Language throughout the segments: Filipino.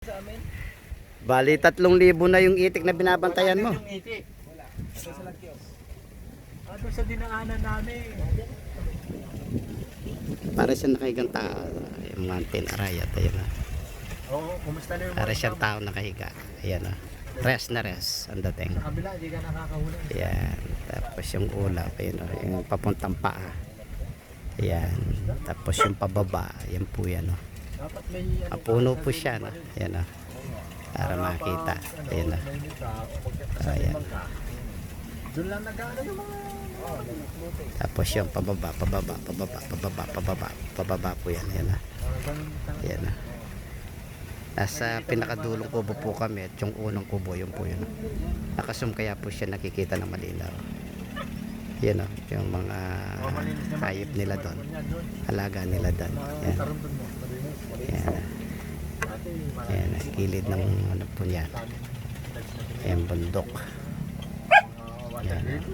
Sa amin. Bali, 3,000 na yung itik na binabantayan mo. Yung itik. Ito sa Lakyos. Ano sa dinaanan namin? Para siyang nakahigang tao. Yung mountain arayat. Ayun na. Oo, kumusta na yung Para mga siyang tao nakahiga. Ayan na. Rest na rest ang dating. sa kabila, hindi ka nakakahuli. Ayan. Tapos yung ulap. Ayun o. Yung papuntang paa. Ayan. Tapos yung pababa. Ayan po yan o. Dapat may Puno po siya. No? Ayan o. Para makita. Ayan na. Ayan. Doon lang nag-ano yung mga Tapos yung pababa po yan. Ayan na. Ayan na. Nasa pinakadulong kubo po kami at yung unang kubo yun po yun. Nakasum kaya po siya nakikita ng malinaw. Yan o, yung mga hayop nila doon. Alaga nila doon. Yan. Yan. Yan, gilid ng ano po yan. Yan, bundok. Yan.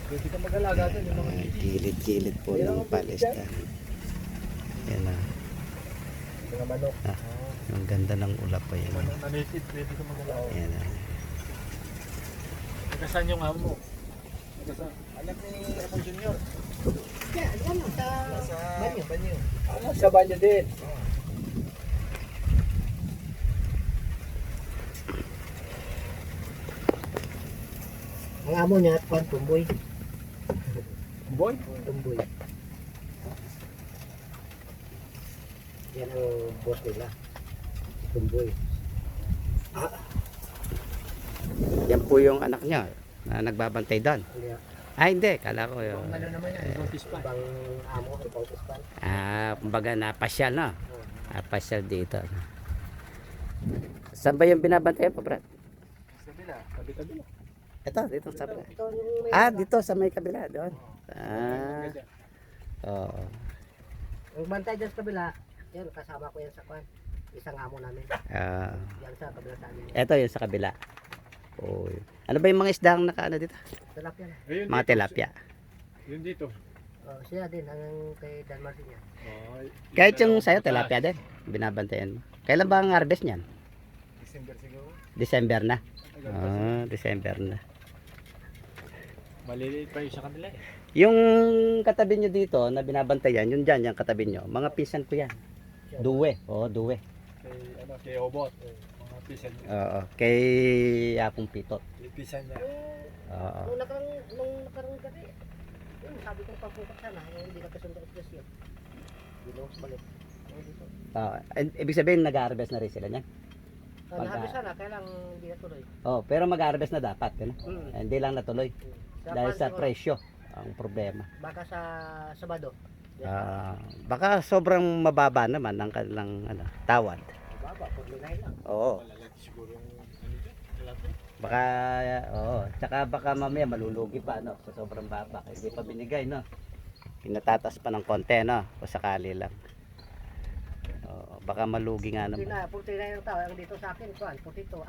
Pwede ka mag-alaga doon yung mga Gilid-gilid po ng palistan. Yan na. mga manok. Yung ganda ng ulap po yan. Manok na native, pwede ka mag-alaga. Yan na. Nagkasan yung amo mo? Nagkasan? Anak ni Apong Junior. Sa banyo. Sa banyo din. Ang amo niya at kwan, tumboy. Boy? Tumboy. Yan ang boss nila. Tumboy. Yan po yung anak niya na nagbabantay doon. Kaya, Hindi. Kala ko yung... Ano naman yan? Notice pa. ibang amo, ibang kuspan. kumbaga napasyal na. Napasyal dito. Saan ba yung binabantayan pa, Brad? Sa kabila. Kabila. Ito, dito sa kabila. Ito yung may... Dito sa may kabila. Doon. Oo. Ang bantay dyan sa kabila, yan, kasama ko yan sa kwan. Isang amo namin. Yan sa kabila sa amin. Ito yung sa kabila. Oh. Ano ba yung mga isdang nakaano dito? Tilapia na. Mga tilapia. Yun dito. Siya din, ang kay Dan Martin yan. Kahit yung sa'yo, tilapia din. Binabantayan mo. Kailan ba ang harvest niyan? December siguro. December na. December na. Maliliit pa yung sa kanila eh. Yung katabi nyo dito na binabantayan, yun dyan, yung katabi nyo, mga pisan ko yan. Duwe. Oo, duwe. Kay Obot. Mga pisan niya. Oo, kay Apong Pitot. Pisan niya. Oo. Nung nakarang gabi, sabi kong pagpupak sana, hindi ka kasundo ko siya. Bilos balik. Ibig sabihin, nag-harvest na rin sila niyan. Nahabi sana, kaya lang hindi natuloy. Oh, pero mag-harvest na dapat. Ano? Mm. Hindi lang natuloy. Dahil sa presyo, ang problema. Baka sa Sabado. Baka sobrang mababa naman ang kanilang tawad. Baba, pag linay lang. Oo. Malalaki siguro yung ano dyan. Malaki. Baka, tsaka baka mamaya malulugi pa, no? Sa sobrang baba. Hindi pa binigay, no? Pinatatas pa ng konti, no? O sakali lang. Baka malugi nga naman. 49 yung tao. Ang dito sa akin, kuan, 42.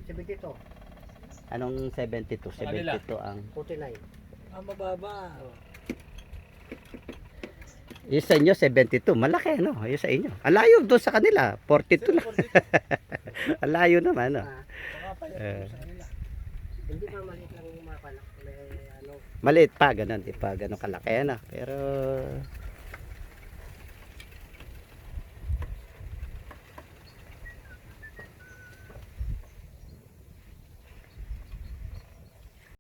72. Anong 72? 72 ang... 49. Mababa. Yung sa inyo, 72. Malaki, no? Yung sa inyo. Alayo doon sa kanila. 42 lang. Alayo naman, no? Hindi pa maliit lang yung mga panak. May ano. Maliit pa, ganun. Di pa ganun kalaki, no? Pero